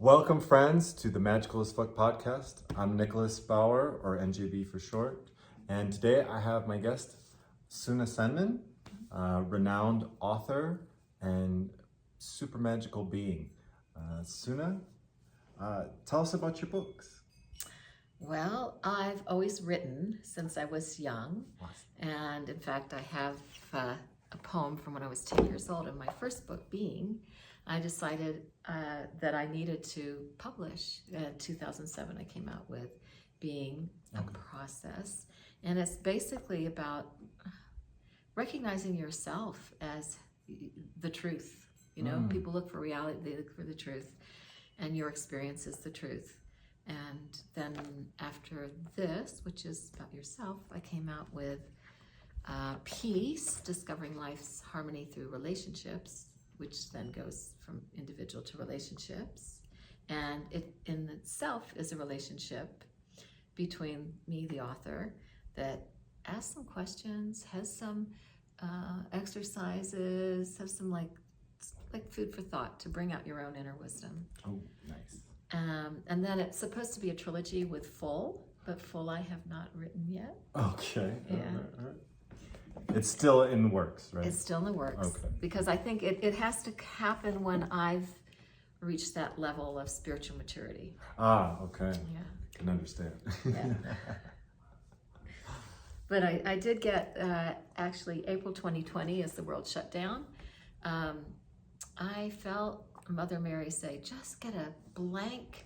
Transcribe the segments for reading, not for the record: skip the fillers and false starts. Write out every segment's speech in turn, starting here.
Welcome, friends, to the Magicalaf Podcast. I'm Nicholas Bauer, or NJB for short, and today I have my guest, Suna Senman, renowned author and super magical being. Suna, tell us about your books. Well, I've always written since I was young, and in fact, I have a poem from when I was 10 years old, and my first book being, I decided that I needed to publish. In 2007, I came out with Being a Process, and it's basically about recognizing yourself as the truth. You know, people look for reality, they look for the truth, and your experience is the truth. And then after this, which is about yourself, I came out with Peace, Discovering Life's Harmony Through Relationships, which then goes from individual to relationships. And it in itself is a relationship between me, the author, that asks some questions, has some exercises, have some like food for thought to bring out your own inner wisdom. Oh, nice. And then it's supposed to be a trilogy with Full, but Full I have not written yet. Okay. Yeah. All right. It's still in the works, right? It's still in the works. Okay. Because I think it has to happen when I've reached that level of spiritual maturity. Ah, okay. Yeah. Can understand. Yeah. But I did get, actually, April 2020 as the world shut down. I felt Mother Mary say, just get a blank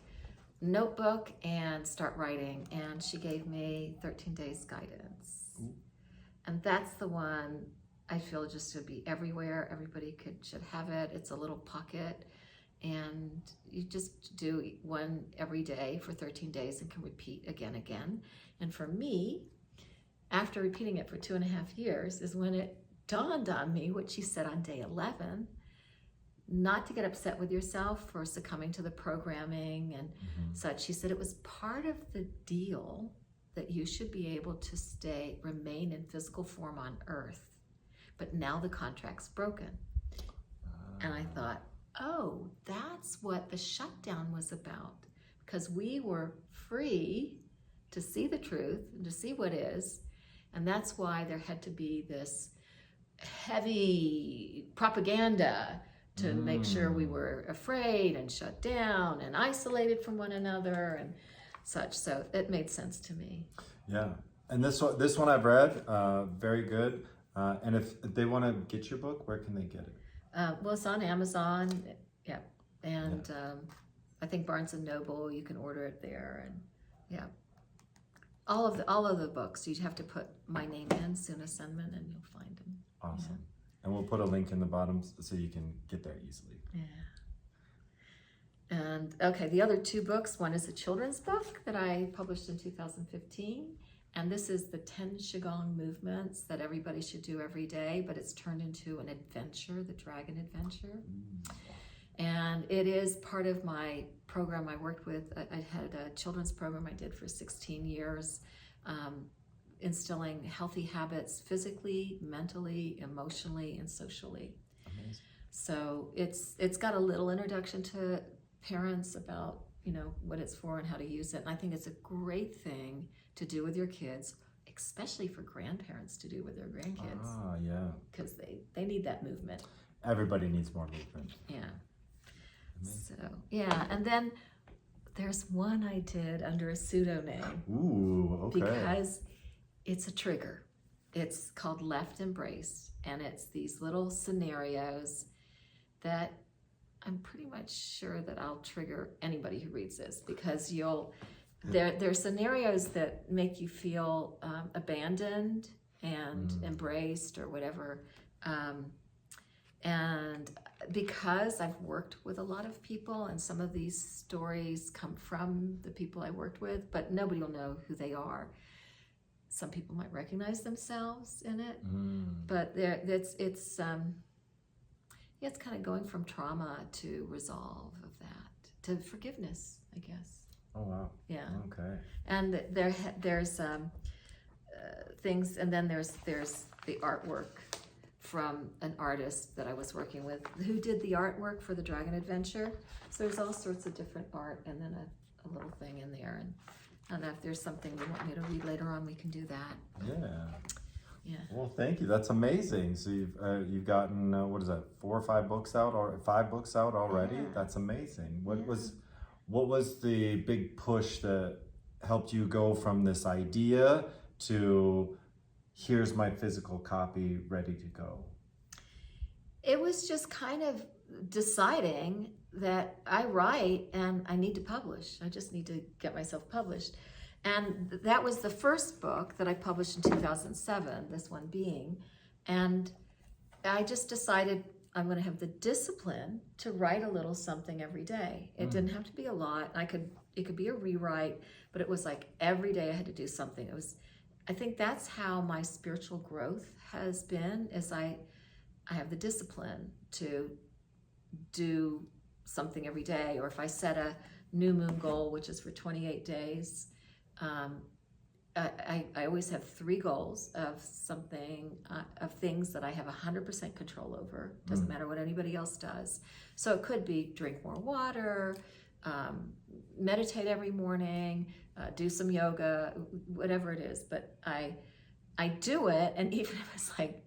notebook and start writing. And she gave me 13 days guidance. Ooh. And that's the one I feel just should be everywhere. Everybody should have it. It's a little pocket. And you just do one every day for 13 days and can repeat again. And for me, after repeating it for 2.5 years is when it dawned on me, what she said on day 11, not to get upset with yourself for succumbing to the programming and such. She said it was part of the deal that you should be able to remain in physical form on Earth. But now the contract's broken. And I thought, oh, that's what the shutdown was about. Because we were free to see the truth and to see what is. And that's why there had to be this heavy propaganda to make sure we were afraid and shut down and isolated from one another and such. So it made sense to me. Yeah. And this one I've read, very good. And if they want to get your book, where can they get it? Well, it's on Amazon. Yeah. And I think Barnes & Noble, you can order it there. And yeah. All of the books, you'd have to put my name in, Suna Senman, and you'll find them. Awesome. Yeah. And we'll put a link in the bottom so you can get there easily. Yeah. And okay, the other 2 books, one is a children's book that I published in 2015. And this is the 10 Qigong movements that everybody should do every day, but it's turned into an adventure, the Dragon Adventure. And it is part of my program I worked with. I had a children's program I did for 16 years, instilling healthy habits physically, mentally, emotionally, and socially. Amazing. So it's got a little introduction to parents about, you know, what it's for and how to use it. And I think it's a great thing to do with your kids, especially for grandparents to do with their grandkids. Ah, yeah. Because they need that movement. Everybody needs more movement. Yeah. Amazing. So, yeah. And then there's one I did under a pseudonym. Ooh, okay. Because it's a trigger. It's called Left Embrace. And it's these little scenarios that I'm pretty much sure that I'll trigger anybody who reads this, because there are scenarios that make you feel abandoned and embraced or whatever. And because I've worked with a lot of people, and some of these stories come from the people I worked with, but nobody will know who they are. Some people might recognize themselves in it, but it's kind of going from trauma to resolve of that, to forgiveness, I guess. Oh, wow. Yeah. Okay. And there's things, and then there's the artwork from an artist that I was working with who did the artwork for the Dragon Adventure. So there's all sorts of different art and then a little thing in there. And if there's something you want me to read later on, we can do that. Yeah. Yeah. Well, thank you. That's amazing. So you've gotten what is that, 4 or 5 books out, or 5 books out already? Yeah. That's amazing. What was the big push that helped you go from this idea to here's my physical copy ready to go? It was just kind of deciding that I write and I need to publish. I just need to get myself published. And that was the first book that I published in 2007, this one being. And I just decided I'm going to have the discipline to write a little something every day. It didn't have to be a lot. It could be a rewrite, but it was like every day I had to do something. I think that's how my spiritual growth has been, is I have the discipline to do something every day. Or if I set a new moon goal, which is for 28 days, I always have 3 goals of something, of things that I have 100% control over. Doesn't matter what anybody else does. So it could be drink more water, meditate every morning, do some yoga, whatever it is. But I do it, and even if it's like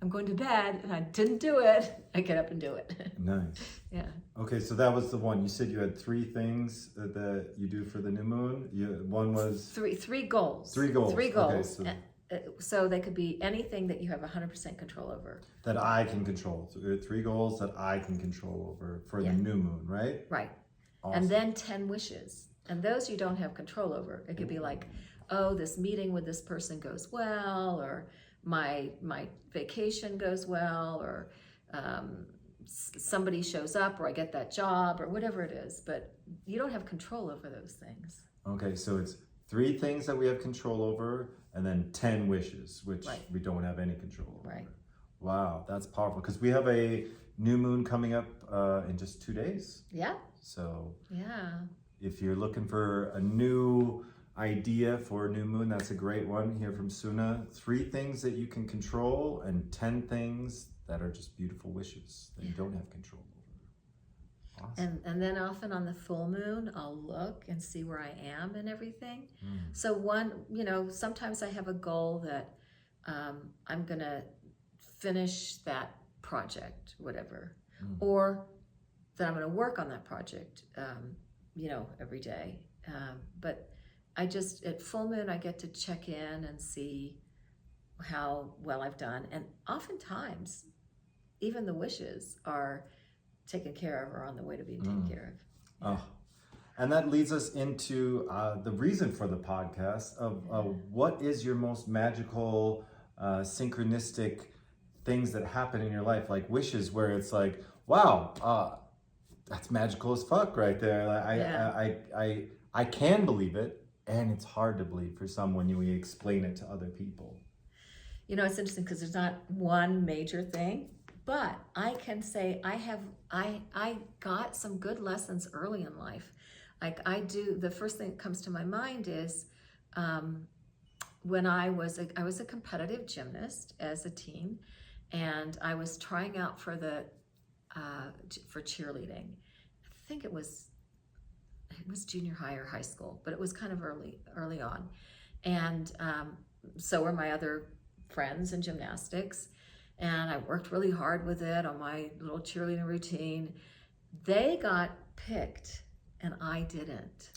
I'm going to bed and I didn't do it, I get up and do it. Nice. Yeah. Okay, so that was the one. You said you had 3 things that you do for the new moon. One was three goals. 3 goals. 3 goals. Okay, so they could be anything that you have 100% control over. That I can control. 3 goals that I can control over for the new moon, right? Right. Awesome. And then 10 wishes. And those you don't have control over. It could be like, oh, this meeting with this person goes well, or my vacation goes well, or somebody shows up, or I get that job, or whatever it is. But you don't have control over those things. Okay, so it's 3 things that we have control over, and then 10 wishes, which we don't have any control over. Right. Wow, that's powerful, because we have a new moon coming up in just 2 days. Yeah. So yeah, if you're looking for a new idea for a new moon, that's a great one here from Suna. 3 things that you can control and 10 things that are just beautiful wishes that you don't have control over. Awesome. And then often on the full moon, I'll look and see where I am and everything. So sometimes I have a goal that I'm gonna finish that project, whatever, or that I'm gonna work on that project, every day. But I just, at full moon, I get to check in and see how well I've done. And oftentimes, even the wishes are taken care of or on the way to being taken care of. Oh, and that leads us into the reason for the podcast of what is your most magical, synchronistic things that happen in your life, like wishes, where it's like, wow, that's magical as fuck right there. I can believe it. And it's hard to believe for some when you explain it to other people. It's interesting because there's not one major thing, but I can say I got some good lessons early in life. The first thing that comes to my mind is when I was a competitive gymnast as a teen, and I was trying out for for cheerleading. I think it was junior high or high school, but it was kind of early on. And so were my other friends in gymnastics. And I worked really hard with it on my little cheerleading routine. They got picked and I didn't.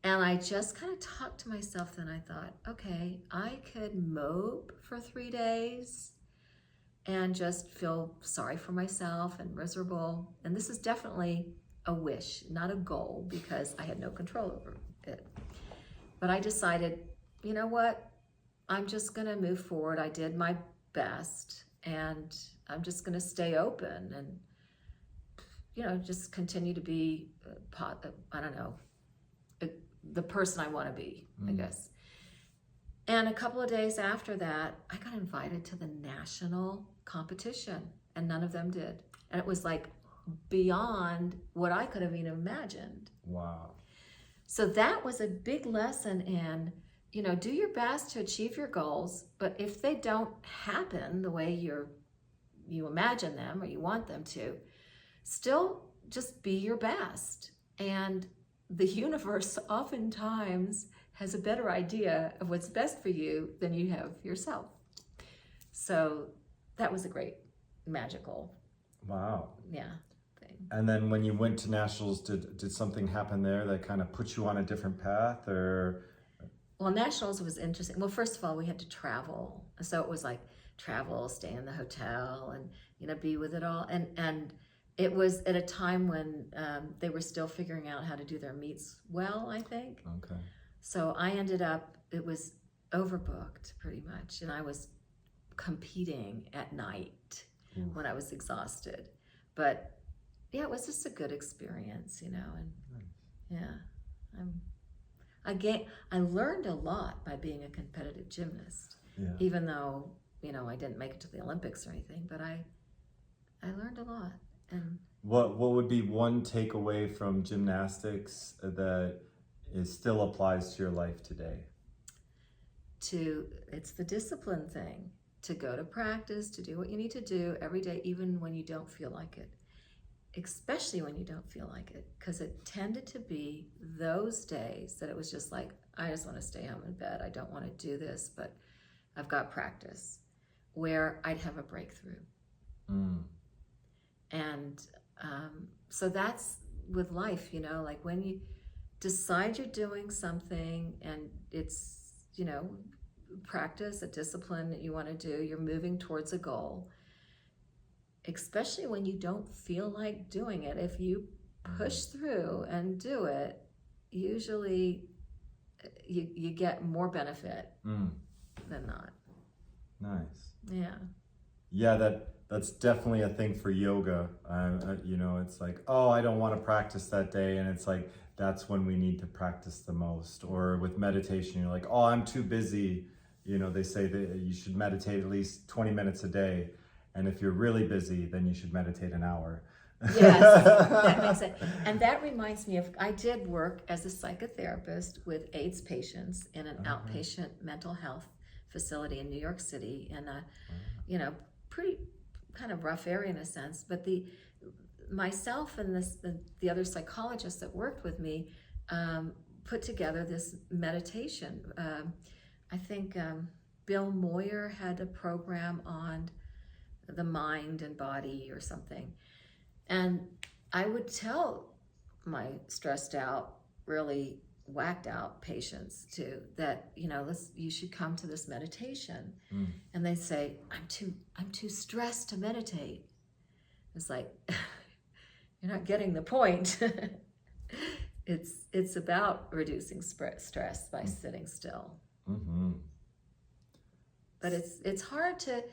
And I just kind of talked to myself, then I thought, okay, I could mope for 3 days and just feel sorry for myself and miserable. And this is definitely a wish, not a goal, because I had no control over it. But I decided, you know what? I'm just going to move forward. I did my best, and I'm just going to stay open and, just continue to be, the person I want to be, I guess. And a couple of days after that, I got invited to the national competition, and none of them did. And it was like beyond what I could have even imagined. Wow. So that was a big lesson in do your best to achieve your goals, but if they don't happen the way you imagine them or you want them to, still just be your best. And the universe oftentimes has a better idea of what's best for you than you have yourself. So that was a great magical, Wow. thing. And then when you went to nationals, did something happen there that kind of put you on a different path, or? Well, nationals was interesting. Well, first of all, we had to travel. So it was like travel, stay in the hotel, and be with it all. And it was at a time when they were still figuring out how to do their meets well, I think. Okay. So I ended up, it was overbooked pretty much, and I was competing at night when I was exhausted. But yeah, it was just a good experience, and yeah, I learned a lot by being a competitive gymnast. Yeah. Even though, I didn't make it to the Olympics or anything, but I learned a lot. And what would be one takeaway from gymnastics that still applies to your life today? It's the discipline thing, to go to practice, to do what you need to do every day, even when you don't feel like it. Especially when you don't feel like it, because it tended to be those days that it was just like, I just want to stay home in bed. I don't want to do this, but I've got practice, where I'd have a breakthrough. And so that's with life, like when you decide you're doing something and it's, practice, a discipline that you want to do, you're moving towards a goal, especially when you don't feel like doing it. If you push through and do it, usually you get more benefit than not. Nice. Yeah. Yeah, that's definitely a thing for yoga. It's like, oh, I don't want to practice that day, and it's like that's when we need to practice the most. Or with meditation, you're like, oh, I'm too busy. They say that you should meditate at least 20 minutes a day, and if you're really busy, then you should meditate an hour. Yes, that makes sense. And that reminds me of, I did work as a psychotherapist with AIDS patients in an outpatient mental health facility in New York City, in a pretty kind of rough area in a sense. But myself and the other psychologists that worked with me put together this meditation. I think Bill Moyer had a program on the mind and body or something. And I would tell my stressed out, really whacked out patients too, that, you should come to this meditation. And they say, I'm too stressed to meditate. It's like, you're not getting the point. It's about reducing stress by sitting still. Mm-hmm. But it's hard to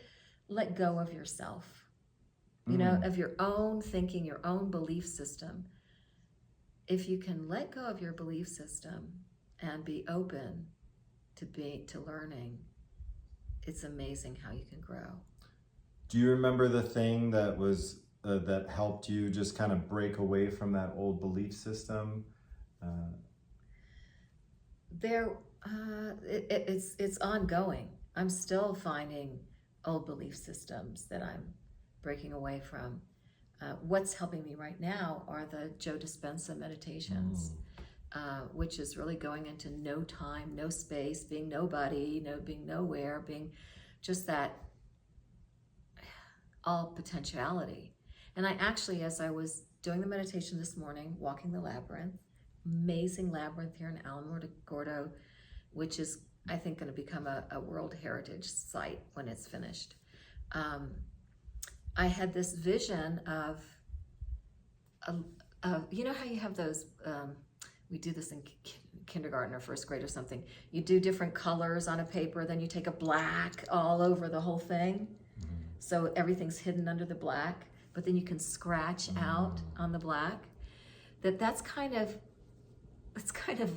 let go of yourself. Of your own thinking, your own belief system. If you can let go of your belief system and be open to learning, it's amazing how you can grow. Do you remember the thing that was that helped you just kind of break away from that old belief system? It's ongoing. I'm still finding old belief systems that I'm breaking away from. What's helping me right now are the Joe Dispenza meditations, which is really going into no time, no space, being nobody, being nowhere, being just that all potentiality. And I actually, as I was doing the meditation this morning, walking the labyrinth, amazing labyrinth here in Alamogordo, which is, I think, going to become a World Heritage Site when it's finished. I had this vision of how you have those, we do this in kindergarten or first grade or something. You do different colors on a paper, then you take a black all over the whole thing. So everything's hidden under the black, but then you can scratch out on the black. That's kind of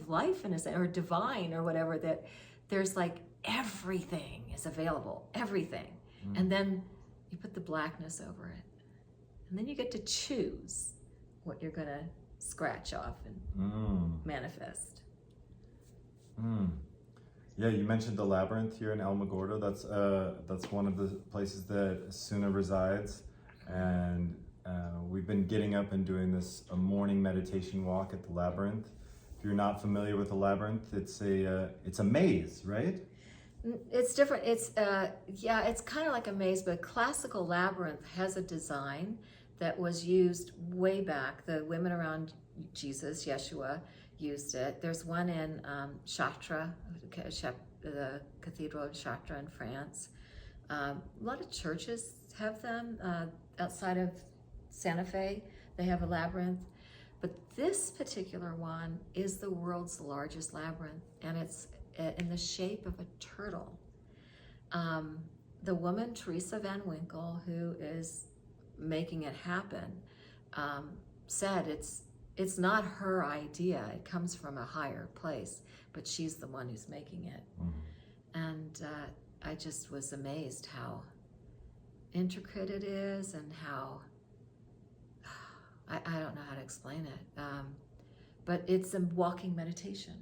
life in a sense, or divine or whatever, that there's like everything is available, everything. And then you put the blackness over it. And then you get to choose what you're gonna scratch off and manifest. Yeah, you mentioned the labyrinth here in Alamogordo. That's one of the places that Suna resides, and we've been getting up and doing a morning meditation walk at the labyrinth. If you're not familiar with the labyrinth, it's a maze, right? It's different. It's kind of like a maze, but classical labyrinth has a design that was used way back. The women around Jesus, Yeshua, used it. There's one in Chartres, the Cathedral of Chartres in France. A lot of churches have them. Outside of Santa Fe, they have a labyrinth. But this particular one is the world's largest labyrinth, and it's in the shape of a turtle. The woman, Teresa Van Winkle, who is making it happen, said it's not her idea. It comes from a higher place, but she's the one who's making it. And I just was amazed how intricate it is, and how I don't know how to explain it. But it's a walking meditation.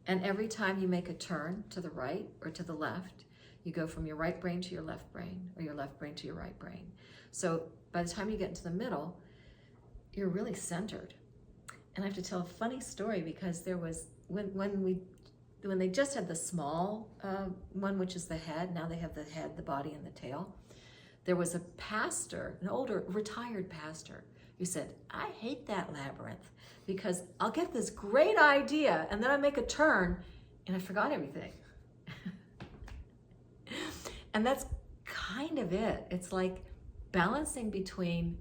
And every time you make a turn to the right or to the left, you go from your right brain to your left brain, or your left brain to your right brain. So by the time you get into the middle, you're really centered. And I have to tell a funny story, because there was, when they just had the small one, which is the head, now they have the head, the body, and the tail. There was a pastor, an older, retired pastor, who said, I hate that labyrinth, because I'll get this great idea, and then I make a turn, and I forgot everything. And that's kind of it. It's like balancing between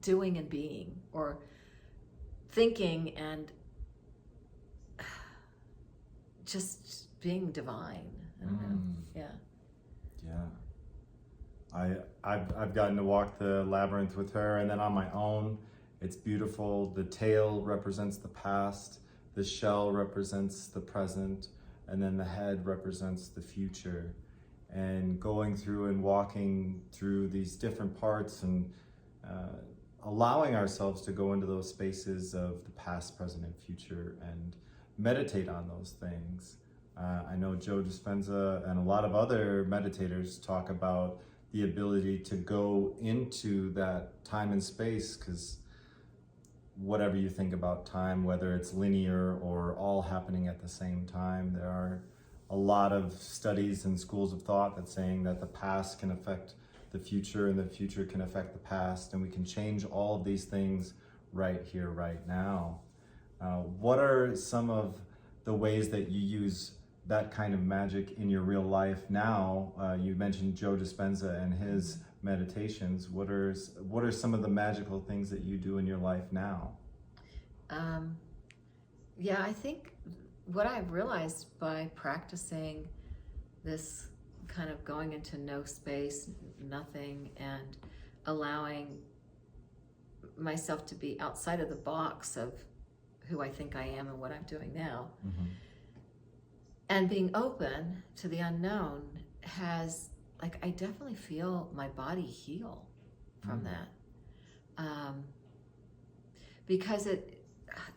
doing and being, or thinking and just being divine. I don't know. Yeah. I've gotten to walk the labyrinth with her, and then on my own. It's beautiful. The tail represents the past, the shell represents the present, and then the head represents the future. And going through and walking through these different parts, and allowing ourselves to go into those spaces of the past, present, and future, and meditate on those things. I know Joe Dispenza and a lot of other meditators talk about the ability to go into that time and space, because whatever you think about time, whether it's linear or all happening at the same time, there are a lot of studies and schools of thought that's saying that the past can affect the future, and the future can affect the past, and we can change all of these things right here, right now. What are some of the ways that you use that kind of magic in your real life now? You mentioned Joe Dispenza and his meditations. What are some of the magical things that you do in your life now? Yeah, I think what I've realized by practicing this kind of going into no space, nothing, and allowing myself to be outside of the box of who I think I am and what I'm doing now, and being open to the unknown has, like, I definitely feel my body heal from that. Because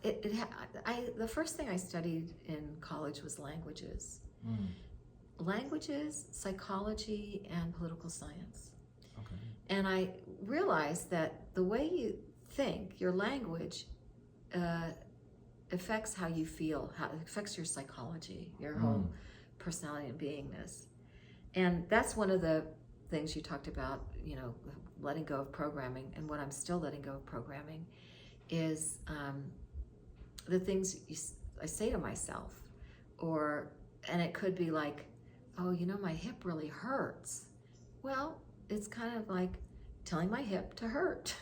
the first thing I studied in college was languages. Languages, psychology, and political science. Okay. And I realized that the way you think, your language, affects how you feel, how it affects your psychology, your whole personality and beingness. And that's one of the things you talked about, letting go of programming. And what I'm still letting go of programming is the things I say to myself, and it could be like, oh, my hip really hurts. Well, it's kind of like telling my hip to hurt.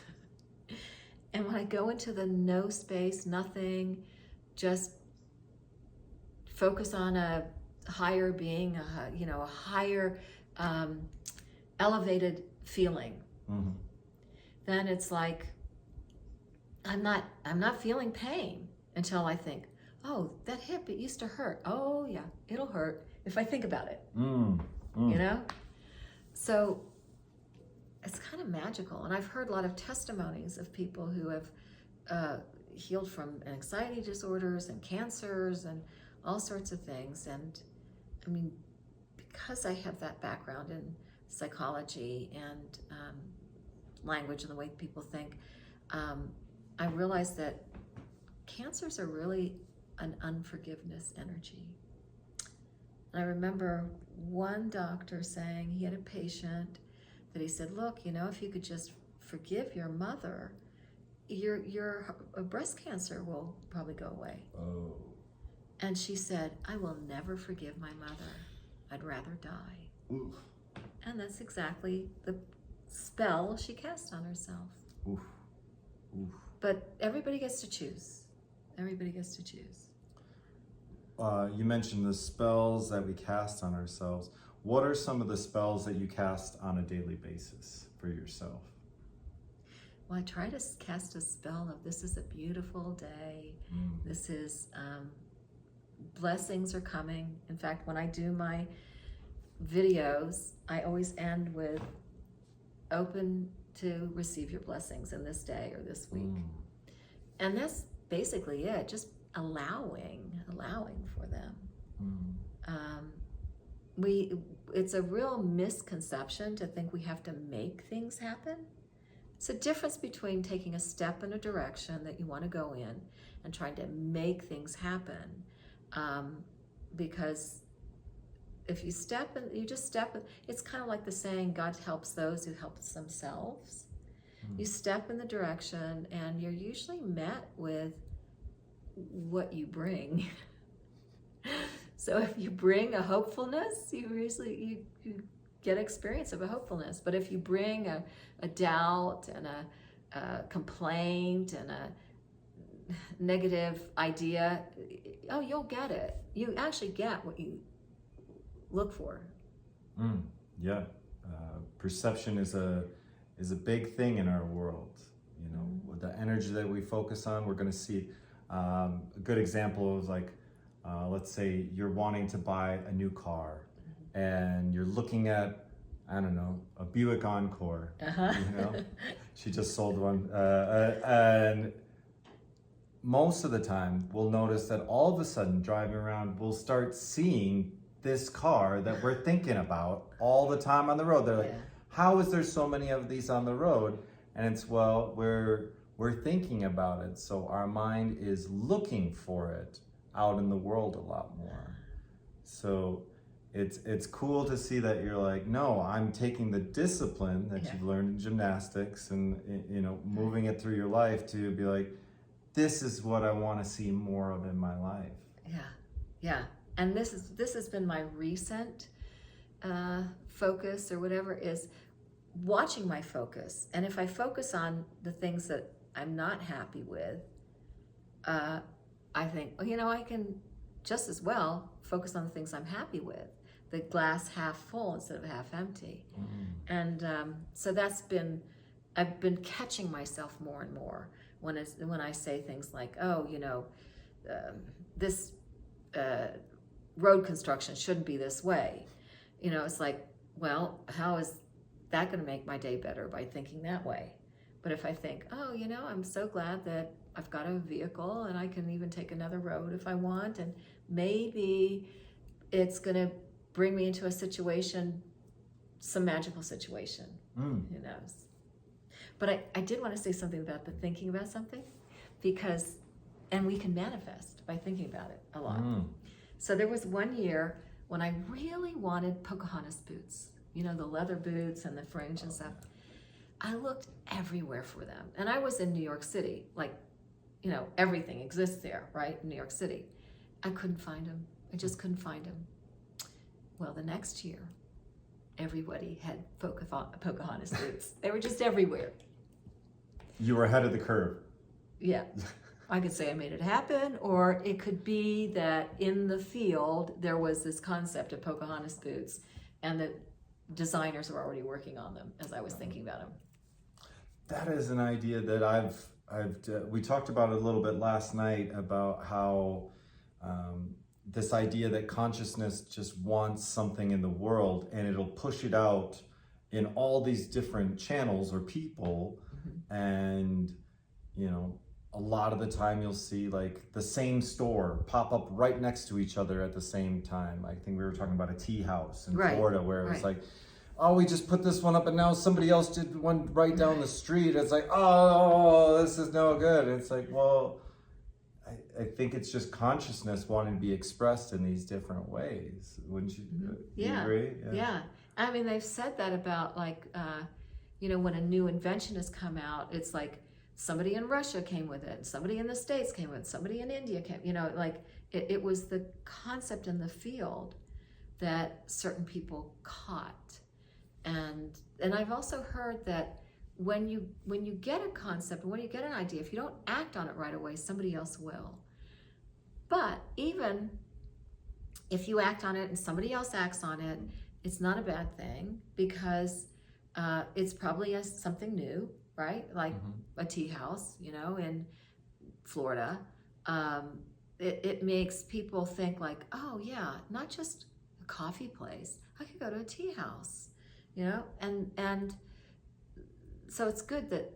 And when I go into the no space, nothing, just focus on a higher being, a higher elevated feeling, then it's like I'm not feeling pain until I think, oh, that hip, it used to hurt. Oh yeah, it'll hurt if I think about it. So it's kind of magical. And I've heard a lot of testimonies of people who have healed from anxiety disorders and cancers and all sorts of things. And I mean, because I have that background in psychology and language and the way people think, I realized that cancers are really an unforgiveness energy. And I remember one doctor saying he had a patient that he said, look, if you could just forgive your mother, your breast cancer will probably go away. Oh. And she said, I will never forgive my mother. I'd rather die. Oof. And that's exactly the spell she cast on herself. Oof. Oof. But everybody gets to choose. Everybody gets to choose. You mentioned the spells that we cast on ourselves. What are some of the spells that you cast on a daily basis for yourself? Well, I try to cast a spell of this is a beautiful day. This is blessings are coming. In fact, when I do my videos, I always end with open to receive your blessings in this day or this week. And that's basically it, just allowing for them. It's a real misconception to think we have to make things happen. It's a difference between taking a step in a direction that you want to go in and trying to make things happen. Because if you step in, it's kind of like the saying, God helps those who help themselves. You step in the direction and you're usually met with what you bring. So if you bring a hopefulness, you get experience of a hopefulness. But if you bring a doubt and a complaint and a negative idea, you'll get it. You actually get what you look for. Yeah. Perception is a big thing in our world. With the energy that we focus on, we're going to see a good example of let's say you're wanting to buy a new car and you're looking at, I don't know, a Buick Encore. She just sold one. And most of the time we'll notice that all of a sudden driving around, we'll start seeing this car that we're thinking about all the time on the road. They're like, how is there so many of these on the road? And it's, well, we're thinking about it. So our mind is looking for it out in the world a lot more. So it's cool to see that you're like, no, I'm taking the discipline that you've learned in gymnastics and moving it through your life to be like, this is what I want to see more of in my life. Yeah. And this has been my recent focus or whatever, is watching my focus. And if I focus on the things that I'm not happy with, I think, I can just as well focus on the things I'm happy with, the glass half full instead of half empty. And so I've been catching myself more and more when I say things like, this road construction shouldn't be this way. It's like, well, how is that going to make my day better by thinking that way? But if I think, I'm so glad that I've got a vehicle and I can even take another road if I want, and maybe it's going to bring me into a situation, some magical situation. Who knows? But I did want to say something about the thinking about something, and we can manifest by thinking about it a lot. So there was one year when I really wanted Pocahontas boots, the leather boots and the fringe and stuff. I looked everywhere for them. And I was in New York City, everything exists there, right? In New York City. I couldn't find them. I just couldn't find them. Well, the next year, everybody had Pocahontas boots. They were just everywhere. You were ahead of the curve. Yeah. I could say I made it happen, or it could be that in the field, there was this concept of Pocahontas boots and the designers were already working on them as I was thinking about them. That is an idea that we talked about it a little bit last night about how this idea that consciousness just wants something in the world and it'll push it out in all these different channels or people, and a lot of the time you'll see like the same store pop up right next to each other at the same time. I think we were talking about a tea house in Florida where it was like, oh, we just put this one up and now somebody else did one right down the street. It's like, oh, this is no good. It's like, well, I think it's just consciousness wanting to be expressed in these different ways. Wouldn't you, you agree? Yeah. I mean, they've said that about like, when a new invention has come out, it's like somebody in Russia came with it, somebody in the States came with it, somebody in India came, like it was the concept in the field that certain people caught. And I've also heard that when you get a concept, when you get an idea, if you don't act on it right away, somebody else will. But even if you act on it and somebody else acts on it, it's not a bad thing because it's probably something new, right? Like a tea house, in Florida. It makes people think like, oh yeah, not just a coffee place. I could go to a tea house, and so it's good that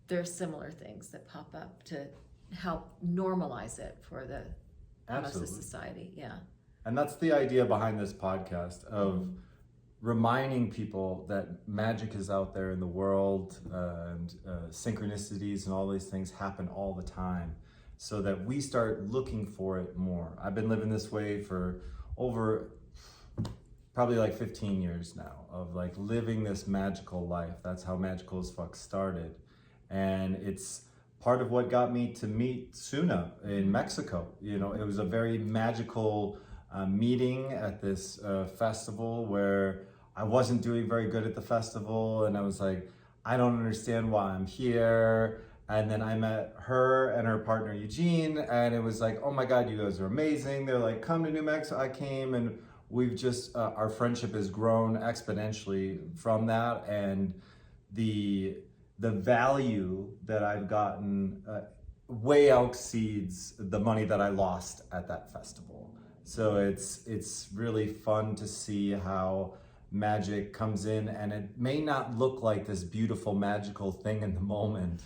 there's similar things that pop up to help normalize it for the rest of society. Yeah. And that's the idea behind this podcast of reminding people that magic is out there in the world, and synchronicities and all these things happen all the time, so that we start looking for it more. I've been living this way for over probably like 15 years now, of like living this magical life. That's how Magical as Fuck started. And it's part of what got me to meet Suna in Mexico. It was a very magical meeting at this festival where I wasn't doing very good at the festival, and I was like, I don't understand why I'm here. And then I met her and her partner Eugene, and it was like, oh my God, you guys are amazing. They're like, come to New Mexico. I came, and we've just, our friendship has grown exponentially from that. And the value that I've gotten way exceeds the money that I lost at that festival. So it's really fun to see how magic comes in, and it may not look like this beautiful magical thing in the moment.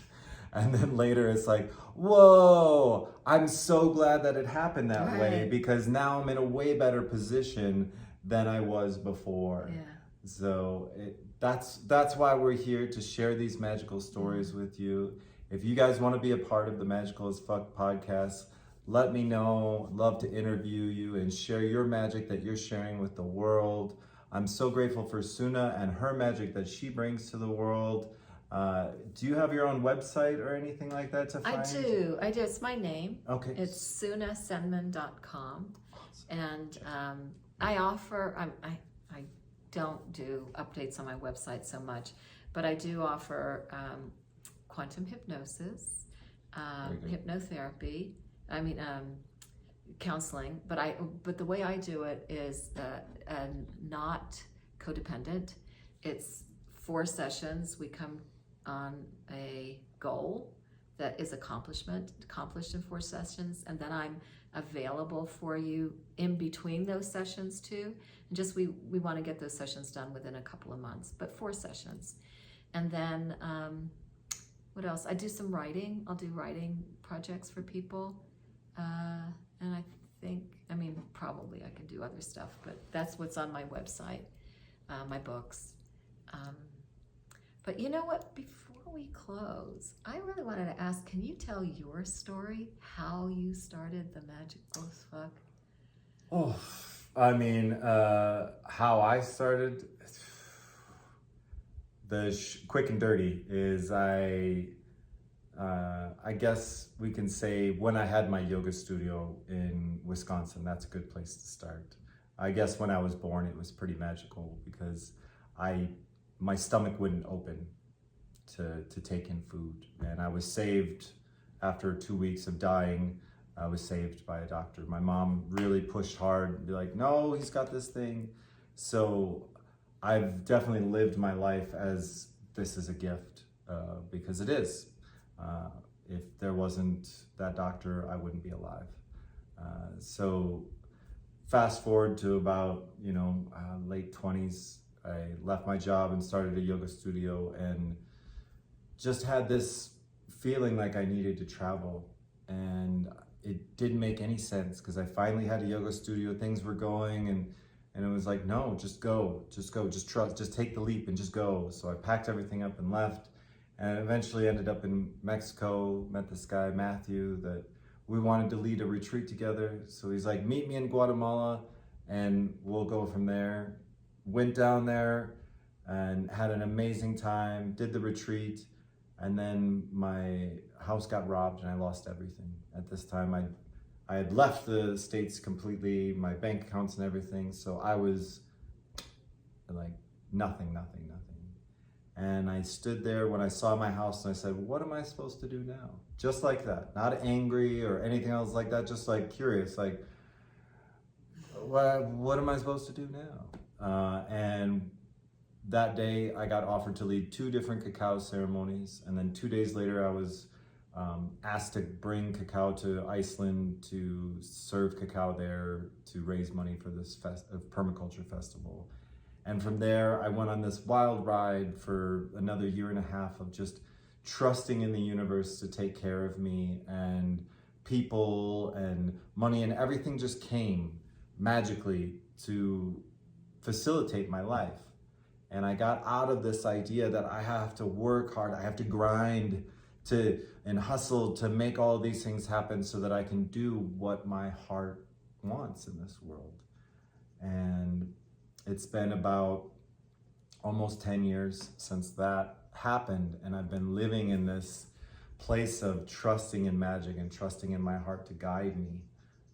And then later it's like, whoa, I'm so glad that it happened that way, because now I'm in a way better position than I was before. Yeah. So that's why we're here, to share these magical stories with you. If you guys want to be a part of the Magical as Fuck podcast, let me know. Love to interview you and share your magic that you're sharing with the world. I'm so grateful for Suna and her magic that she brings to the world. Do you have your own website or anything like that to find? I do. It's my name. Okay. It's Senman.com. And I offer, I don't do updates on my website so much, but I do offer quantum hypnosis, hypnotherapy, counseling, but the way I do it is not codependent. It's 4 sessions. We come on a goal that is accomplished in 4 sessions, and then I'm available for you in between those sessions too. And just we want to get those sessions done within a couple of months, but 4 sessions. And then what else? I do some writing. I'll do writing projects for people, and I think, probably I can do other stuff, but that's what's on my website, my books. But you know what? Before we close, I really wanted to ask, can you tell your story, how you started the Magical as Fuck? Oh, how I started, quick and dirty is I guess we can say when I had my yoga studio in Wisconsin, that's a good place to start. I guess when I was born, it was pretty magical because my stomach wouldn't open to take in food. And I was saved after 2 weeks of dying. I was saved by a doctor. My mom really pushed hard and be like, no, he's got this thing. So I've definitely lived my life as this is a gift, because it is. If there wasn't that doctor, I wouldn't be alive. So fast forward to about, late 20s, I left my job and started a yoga studio and just had this feeling like I needed to travel, and it didn't make any sense because I finally had a yoga studio, things were going, and it was like, no, just go, just trust, just take the leap and just go. So I packed everything up and left, and eventually ended up in Mexico, met this guy, Matthew, that we wanted to lead a retreat together. So he's like, meet me in Guatemala and we'll go from there. Went down there and had an amazing time, did the retreat, and then my house got robbed and I lost everything. At this time, I had left the States completely, my bank accounts and everything, so I was like nothing. And I stood there when I saw my house and I said, what am I supposed to do now? Just like that, not angry or anything else like that, just like curious, like, what am I supposed to do now? And that day I got offered to lead 2 different cacao ceremonies, and then 2 days later I was asked to bring cacao to Iceland to serve cacao there to raise money for this permaculture festival. And from there, I went on this wild ride for another 1.5 years of just trusting in the universe to take care of me, and people and money and everything just came magically to facilitate my life. And I got out of this idea that I have to work hard, I have to grind and hustle to make all these things happen so that I can do what my heart wants in this world. And it's been about almost 10 years since that happened, and I've been living in this place of trusting in magic and trusting in my heart to guide me.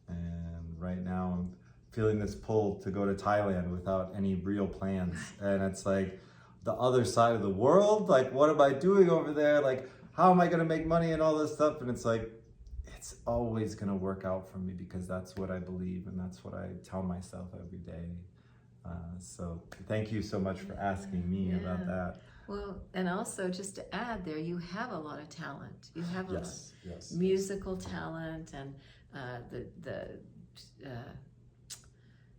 And right now I'm feeling this pull to go to Thailand without any real plans. And it's like the other side of the world, like what am I doing over there? Like how am I gonna make money and all this stuff? And it's like, it's always gonna work out for me because that's what I believe and that's what I tell myself every day. So thank you so much for asking me about that. Well, and also just to add there, you have a lot of talent. You have a Yes. musical talent, and the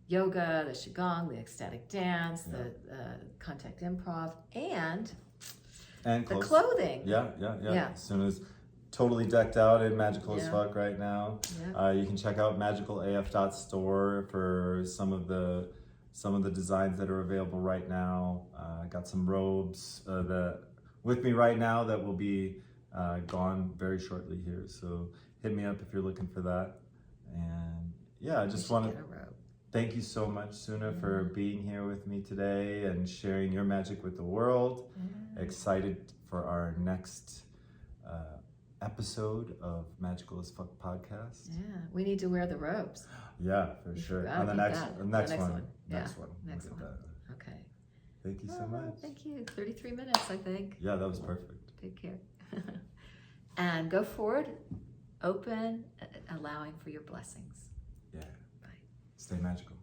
yoga, the qigong, the ecstatic dance, the contact improv, and the clothes. clothing. Yeah. Suna's totally decked out in Magical as Fuck right now. Yeah. You can check out magicalaf.store for some of the designs that are available right now. Got some robes with me right now that will be gone very shortly here. So hit me up if you're looking for that. And yeah, I just want to thank you so much, Suna, for being here with me today and sharing your magic with the world. Excited for our next episode of Magical as Fuck podcast. Yeah, we need to wear the robes. Yeah, for sure. On the next one. Next one. Okay. Thank you so much. Thank you. 33 minutes, I think. Yeah, that was perfect. Take care. And go forward, open, allowing for your blessings. Yeah. Bye. Stay magical.